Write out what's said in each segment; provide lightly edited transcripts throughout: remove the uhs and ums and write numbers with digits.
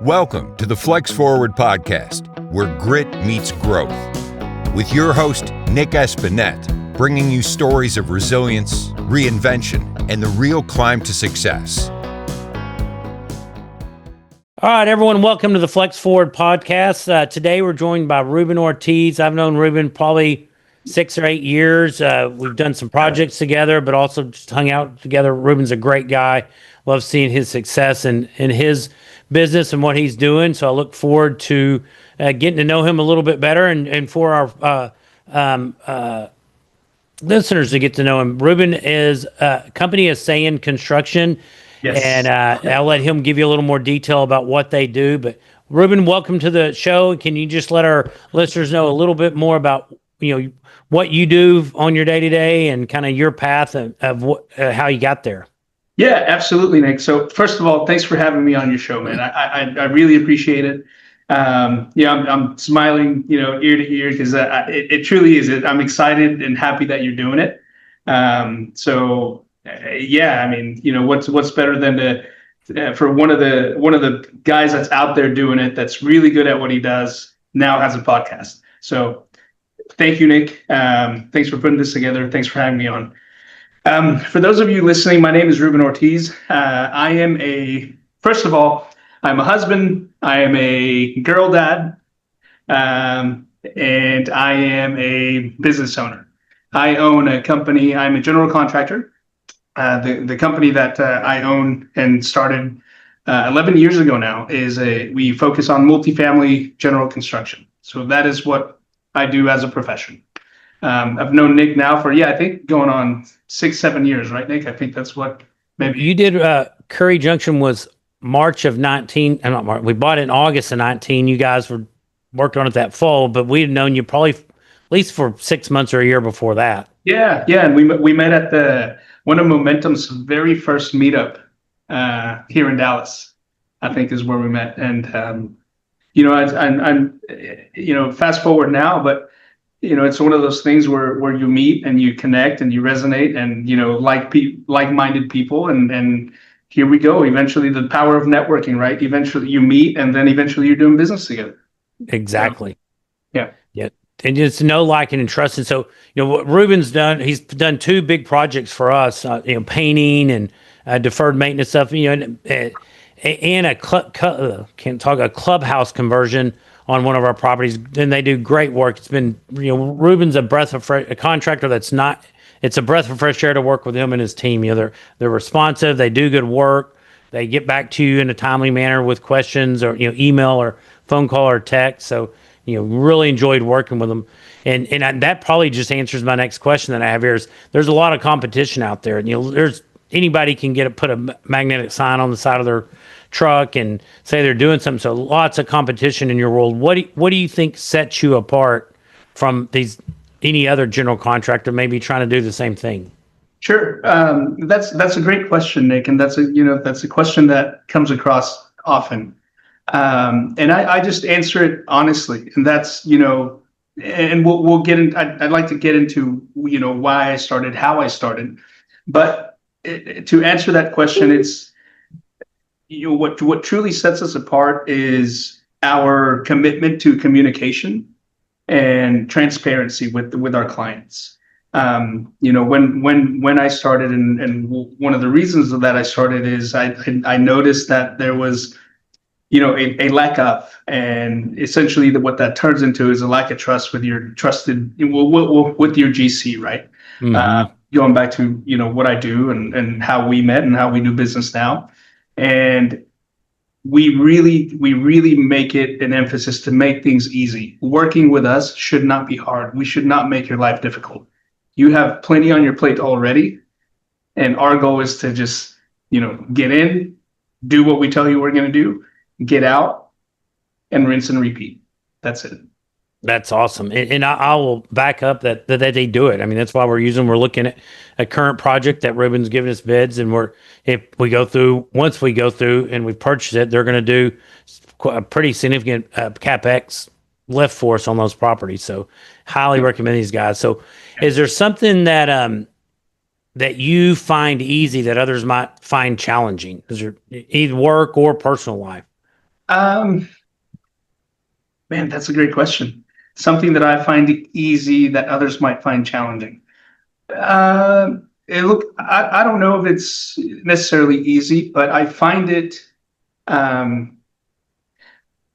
Welcome to the Flex Forward podcast, where grit meets growth. With your host, Nick Espanet, bringing you stories of resilience, reinvention, and the real climb to success. All right, everyone, welcome to the Flex Forward podcast. Today we're joined by Ruben Ortiz. I've known Ruben probably 6 or 8 years. We've done some projects together, but also just hung out together. Ruben's a great guy. Love seeing his success in his business and what he's doing. So I look forward to getting to know him a little bit better and for our listeners to get to know him. Ruben is company is Sayan Construction. Yes. And I'll let him give you a little more detail about what they do. But Ruben, welcome to the show. Can you just let our listeners know a little bit more about what you do on your day to day and kind of your path of what, how you got there? Yeah, absolutely, Nick. So first of all, thanks for having me on your show, man. I really appreciate it. I'm smiling, ear to ear because it truly is. I'm excited and happy that you're doing it. What's better than for one of the guys that's out there doing it, that's really good at what he does, now has a podcast. So thank you, Nick. Thanks for putting this together. Thanks for having me on. For those of you listening, my name is Ruben Ortiz. First of all, I'm a husband. I am a girl dad, and I am a business owner. I own a company. I'm a general contractor. The company that I own and started 11 years ago now we focus on multifamily general construction. So that is what I do as a profession. I've known Nick now for, I think going on 6-7 years, right, Nick? I think that's what maybe. You did Curry Junction was March of 19. Not March. We bought it in August of 19. You guys worked on it that fall, but we had known you probably at least for 6 months or a year before that. Yeah. And we met at one of Momentum's very first meetup here in Dallas, I think is where we met. And, I'm fast forward now, but it's one of those things where you meet and you connect and you resonate and, like-minded people. And here we go. Eventually the power of networking, right? Eventually you meet and then eventually you're doing business together. Exactly. Yeah. And just know, like, and trust. And so, what Ruben's done, he's done 2 big projects for us, painting and deferred maintenance stuff, and a clubhouse conversion on one of our properties. And they do great work. It's been, Ruben's a contractor that's not, it's a breath of fresh air to work with him and his team. They're responsive. They do good work. They get back to you in a timely manner with questions or, email or phone call or text. So, really enjoyed working with them. And that probably just answers my next question that I have here is there's a lot of competition out there. There's anybody can put a magnetic sign on the side of their truck and say they're doing something. So lots of competition in your world. What do you think sets you apart from any other general contractor maybe trying to do the same thing? Sure. That's a great question, Nick. And that's a question that comes across often. And I just answer it honestly, and that's, and we'll get in, I'd like to get into, why I started, how I started, but to answer that question, it's, what truly sets us apart is our commitment to communication and transparency with our clients. When I started and one of the reasons that I started is I noticed that there was, a lack of, and essentially what that turns into is a lack of trust with your with your GC, right? Mm-hmm. Going back to, what I do and how we met and how we do business now. And we really make it an emphasis to make things easy. Working with us should not be hard. We should not make your life difficult. You have plenty on your plate already. And our goal is to just, get in, do what we tell you we're going to do, get out, and rinse and repeat. That's it. That's awesome. And I will back up that they do it. I mean, that's why we're looking at a current project that Ruben's giving us bids. And once we go through and we purchase it, they're going to do a pretty significant CapEx lift for us on those properties. So highly recommend these guys. So is there something that you find easy that others might find challenging? Is there either work or personal life? Um, Man, that's a great question. Something that I find easy that others might find challenging. I don't know if it's necessarily easy, but um,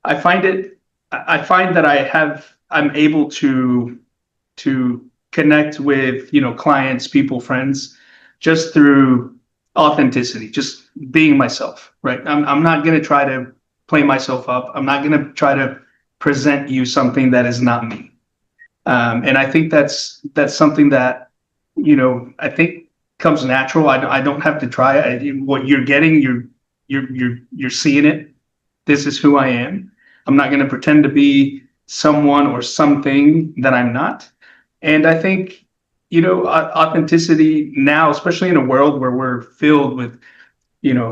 I find that I'm able to connect with, clients, people, friends, just through authenticity, just being myself, right? I'm not going to try to play myself up. I'm not going to try to present you something that is not me. And I think that's something that, I think comes natural. I don't have to try. What you're getting, you're seeing it. This is who I am. I'm not going to pretend to be someone or something that I'm not. And I think, authenticity now, especially in a world where we're filled with,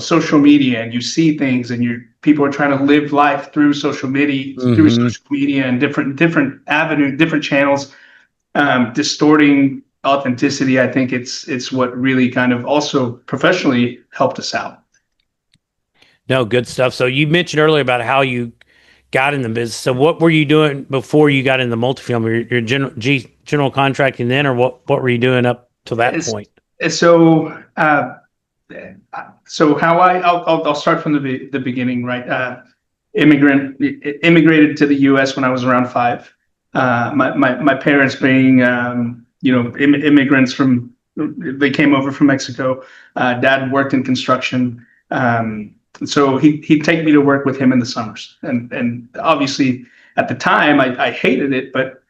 social media, and you see things, and people are trying to live life through social media and different avenues, different channels, distorting authenticity. I think it's what really kind of also professionally helped us out. No, good stuff. So you mentioned earlier about how you got in the business. So what were you doing before you got in the multifamily? Your general contracting then, or what were you doing up to that point? So, how I'll start from the beginning, right? Immigrated to the U.S. when I was around 5. My parents being, immigrants they came over from Mexico. Dad worked in construction. So he'd take me to work with him in the summers. And obviously at the time I hated it, but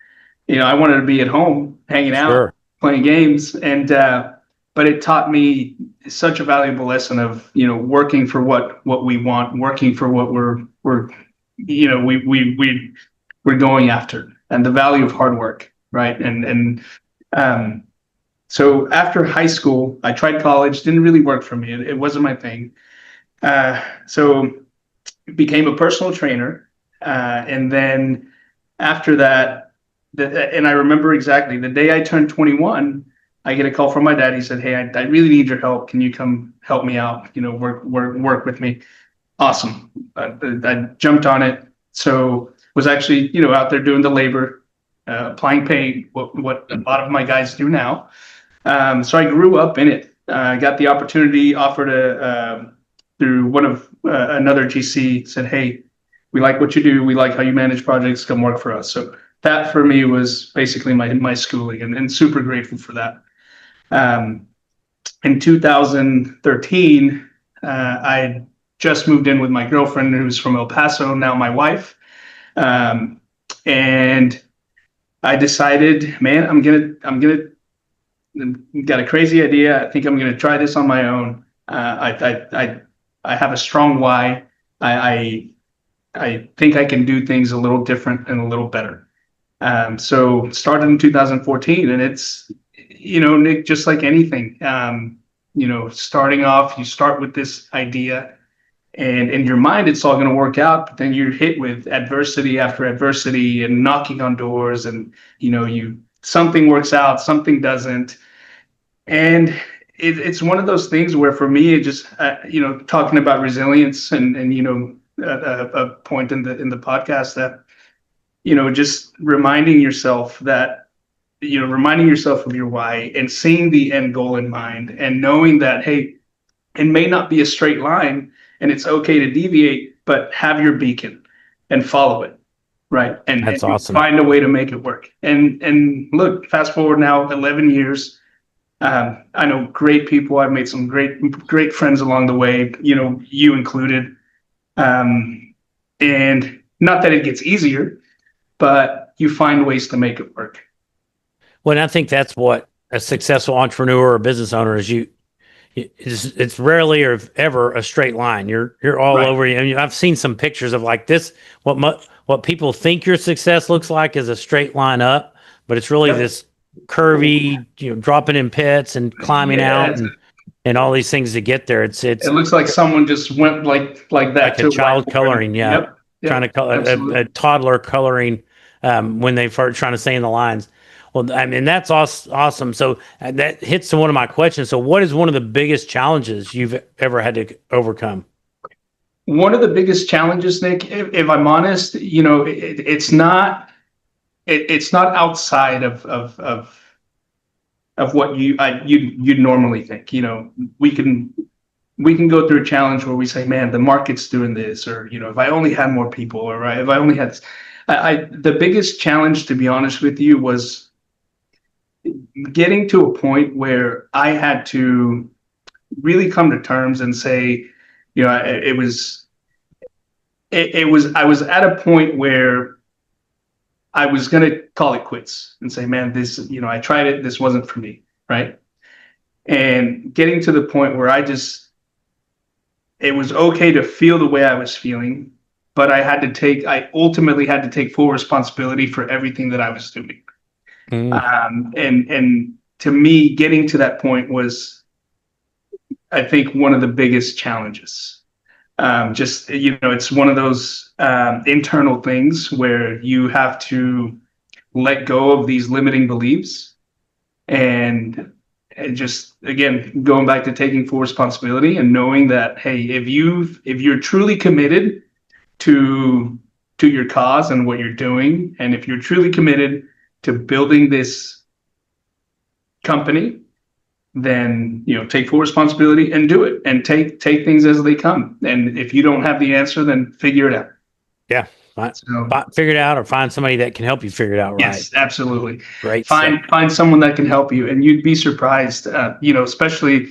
I wanted to be at home, hanging out, Sure. playing games. But it taught me such a valuable lesson of, working for what we want, working for what we're going after, and the value of hard work. Right. So after high school, I tried college, didn't really work for me. It wasn't my thing. So became a personal trainer. And then after that, and I remember exactly the day I turned 21, I get a call from my dad. He said, "Hey, I really need your help. Can you come help me out? Work with me." Awesome. I jumped on it. So was actually, out there doing the labor, applying paint, what a lot of my guys do now. So I grew up in it. Got the opportunity offered through one of another GC, said, "Hey, we like what you do. We like how you manage projects. Come work for us." So that for me was basically my schooling, and super grateful for that. In 2013, I just moved in with my girlfriend, who's from El Paso, now my wife. And I decided, man, I'm gonna got a crazy idea. I think I'm gonna try this on my own. I have a strong why. I think I can do things a little different and a little better. So started in 2014, and it's, Nick, just like anything, starting off, you start with this idea, and in your mind, it's all going to work out, but then you're hit with adversity after adversity and knocking on doors, and, something works out, something doesn't. And it's one of those things where for me, it just, talking about resilience and a point in the podcast that, just reminding yourself of your why, and seeing the end goal in mind, and knowing that, hey, it may not be a straight line and it's okay to deviate, but have your beacon and follow it. Right. That's awesome. Find a way to make it work. And look, fast forward now 11 years. I know great people. I've made some great friends along the way, you included. And not that it gets easier, but you find ways to make it work. Well, and I think that's what a successful entrepreneur or business owner is. It's rarely or ever a straight line. You're all Right. over. I mean, I've seen some pictures of like this. What people think your success looks like is a straight line up, but it's really this curvy, dropping in pits and climbing out and all these things to get there. It looks like someone just went like that. Like a child coloring, Yep. Trying to color a toddler coloring when they start trying to say in the lines. Well, I mean, that's awesome. So that hits to one of my questions. So what is one of the biggest challenges you've ever had to overcome? one of the biggest challenges, Nick, if I'm honest, it's not outside of what you'd normally think. We can go through a challenge where we say, man, the market's doing this, or if I only had more people, or if I only had this. The biggest challenge, to be honest with you, was getting to a point where I had to really come to terms and say, I was at a point where I was going to call it quits and say, man, this, I tried it. This wasn't for me. Right. And getting to the point where it was okay to feel the way I was feeling, but I ultimately had to take full responsibility for everything that I was doing. And to me, getting to that point was, I think, one of the biggest challenges. It's one of those internal things where you have to let go of these limiting beliefs, and just, again, going back to taking full responsibility and knowing that, hey, if you're truly committed to your cause and what you're doing, and if you're truly committed to building this company, then take full responsibility and do it, and take things as they come. And if you don't have the answer, then figure it out. Yeah. Figure it out, or find somebody that can help you figure it out. Right. Yes, absolutely. Great. Find someone that can help you, and you'd be surprised. Especially,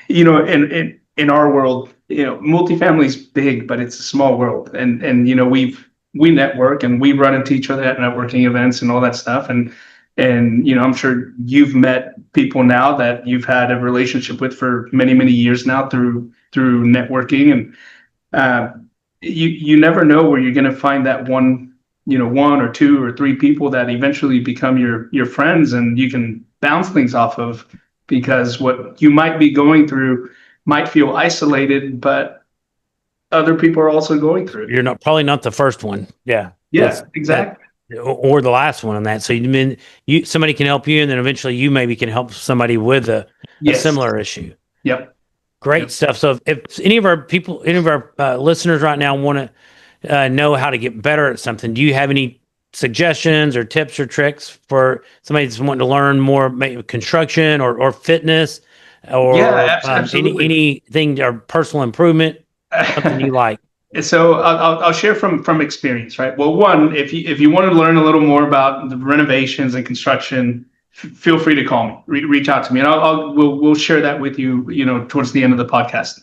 in our world, multifamily is big, but it's a small world, and we network, and we run into each other at networking events and all that stuff, and I'm sure you've met people now that you've had a relationship with for many, many years now through networking, and you never know where you're going to find that one or two or three people that eventually become your friends, and you can bounce things off of, because what you might be going through might feel isolated, but other people are also going through it. You're probably not the first one. Yeah. Yes, exactly. Or the last one on that. So somebody can help you, and then eventually you maybe can help somebody with a similar issue. Yep. Great stuff. So if any of our listeners right now want to know how to get better at something, do you have any suggestions or tips or tricks for somebody that's wanting to learn more, maybe construction or fitness, or absolutely. anything, or personal improvement, something you like? So I'll share from experience, right? Well, one, if you want to learn a little more about the renovations and construction, feel free to call me, reach out to me, and we'll share that with you, towards the end of the podcast.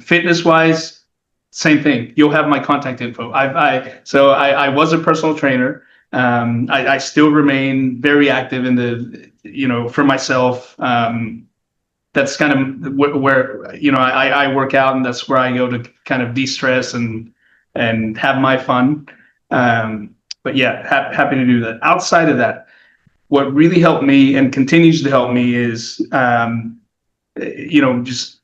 Fitness wise, same thing. You'll have my contact info. I was a personal trainer. I still remain very active in the, for myself. That's kind of where I work out, and that's where I go to kind of de-stress and have my fun. But yeah, happy to do that. Outside of that, what really helped me and continues to help me is just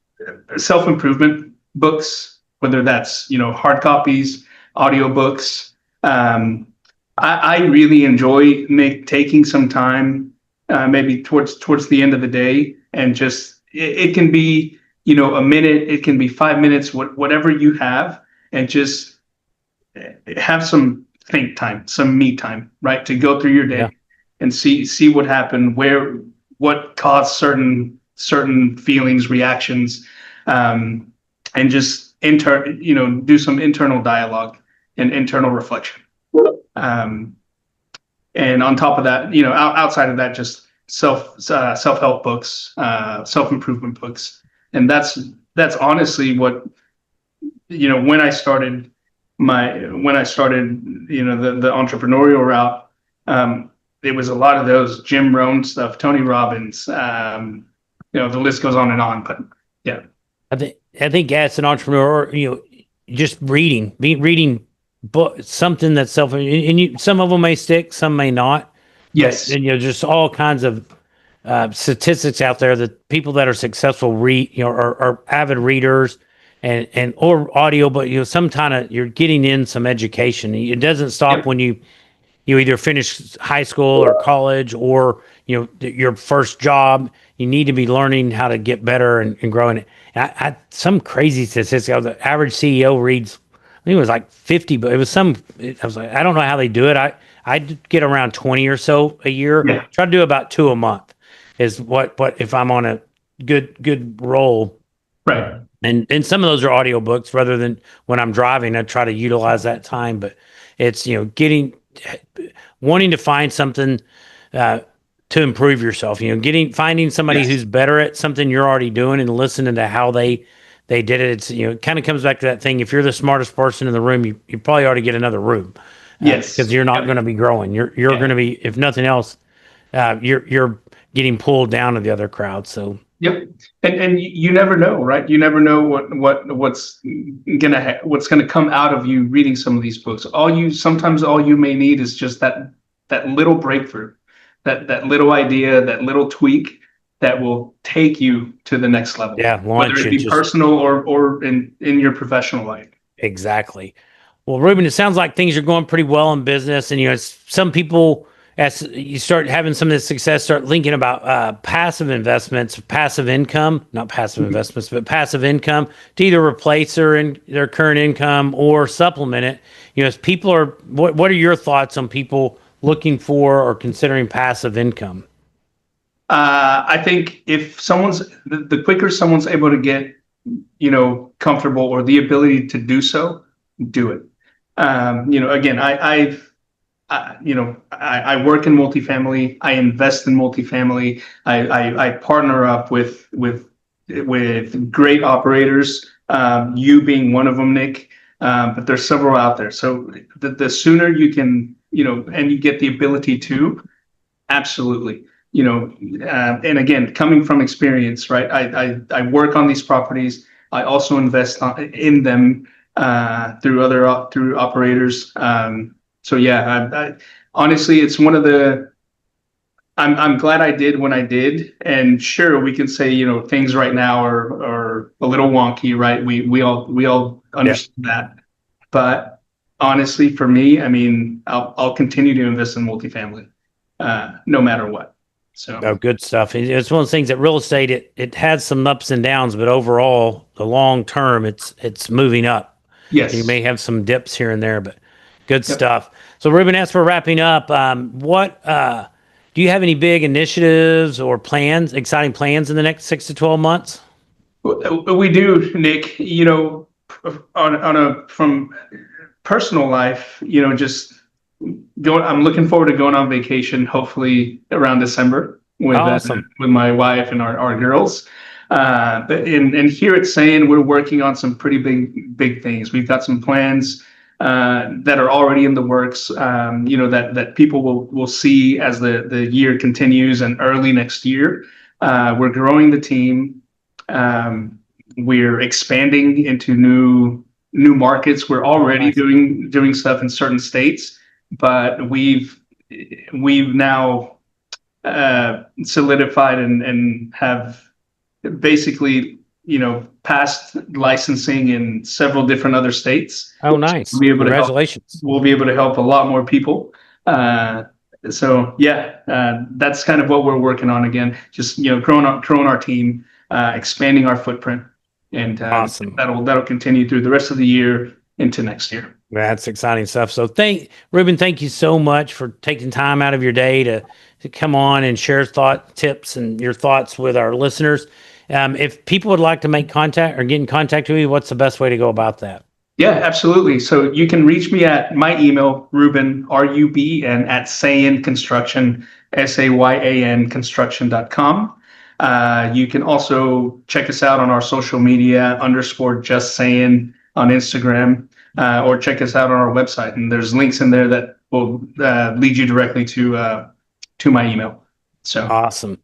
self-improvement books, whether that's hard copies, audio books. I really enjoy taking some time, maybe towards the end of the day, and just it can be a minute, it can be 5 minutes, whatever you have, and just have some think time, some me time, right, to go through your day and see what happened, what caused certain feelings, reactions, and just do some internal dialogue and internal reflection. And on top of that, outside of that, just self-help books, self-improvement books. And that's honestly what, when I started the entrepreneurial route, it was a lot of those Jim Rohn stuff, Tony Robbins, the list goes on and on, but yeah. I think as an entrepreneur, just reading book, something that's and some of them may stick, some may not. Yes. And just all kinds of statistics out there that people that are successful read, are avid readers and or audio, but you're getting in some education. It doesn't stop when you either finish high school or college, or your first job. You need to be learning how to get better and growing it. Some crazy statistic. The average CEO reads, I think it was like 50, but it was I was like, I don't know how they do it. I get around 20 or so a year. Yeah. Try to do about 2 a month is what if I'm on a good roll. Right. And some of those are audiobooks rather than when I'm driving. I try to utilize that time, but it's, wanting to find something to improve yourself, finding somebody who's better at something you're already doing and listening to how they did it. It's, it kind of comes back to that thing. If you're the smartest person in the room, you probably ought to get another room. Yes. Because you're not going to be growing. You're going to be, if nothing else, you're getting pulled down to the other crowd. So. Yep. And you never know, right? You never know what's gonna come out of you reading some of these books. Sometimes all you may need is just that little breakthrough, that little idea, that little tweak that will take you to the next level. Yeah, whether it be personal or in your professional life. Exactly. Well, Ruben, it sounds like things are going pretty well in business, and some people, as you start having some of this success, start thinking about passive investments, passive income, not passive investments, but passive income to either replace their current income or supplement it. As people are, what are your thoughts on people looking for or considering passive income? I think if the quicker someone's able to get, comfortable or the ability to do so, do it. Again, I work in multifamily. I invest in multifamily. I partner up with great operators. You being one of them, Nick. But there's several out there. So the sooner you can, and you get the ability to, absolutely. And again, coming from experience, right? I work on these properties. I also invest in them through operators. So yeah, I honestly, it's one of the. I'm glad I did when I did, and sure, we can say things right now are a little wonky, right? We all understand that, but honestly, for me, I mean, I'll continue to invest in multifamily, no matter what. So good stuff. It's one of those things that real estate it has some ups and downs, but overall, the long term, it's moving up. Yes, you may have some dips here and there, but. Good stuff. So, Ruben, as for wrapping up, what do you have any big initiatives or exciting plans in the next 6 to 12 months? We do, Nick. From personal life, just I'm looking forward to going on vacation, hopefully around December with my wife and our girls. But here at Sayan, we're working on some pretty big things. We've got some plans that are already in the works, that people will see as the year continues and early next year. We're growing the team. We're expanding into new markets. We're already doing stuff in certain states, but we've now solidified and have basically passed licensing in several different other states. Oh, nice! Congratulations. We'll be able to help a lot more people. So yeah, that's kind of what we're working on again. Just growing our team, expanding our footprint, and awesome. That'll continue through the rest of the year into next year. That's exciting stuff. So Ruben, thank you so much for taking time out of your day to come on and share tips and your thoughts with our listeners. If people would like to make contact or get in contact with you, what's the best way to go about that? Yeah, absolutely. So you can reach me at my email, Ruben, RUBN, at Sayan Construction, SAYAN construction.com. You can also check us out on our social media, _JustSayan on Instagram, or check us out on our website. And there's links in there that will lead you directly to my email. So awesome.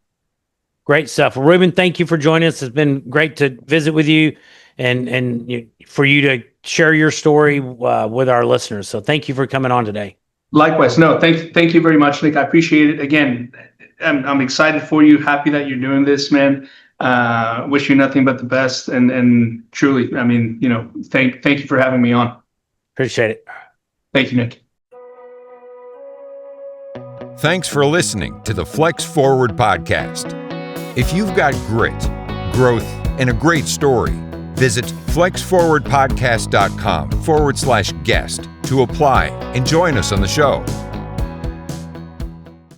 Great stuff. Well, Ruben, thank you for joining us. It's been great to visit with you and for you to share your story with our listeners. So thank you for coming on today. Likewise. No, thank you very much, Nick. I appreciate it. Again, I'm excited for you. Happy that you're doing this, man. Wish you nothing but the best. And truly, I mean, thank you for having me on. Appreciate it. Thank you, Nick. Thanks for listening to the Flex Forward podcast. If you've got grit, growth, and a great story. Visit flexforwardpodcast.com/guest to apply and join us on the show.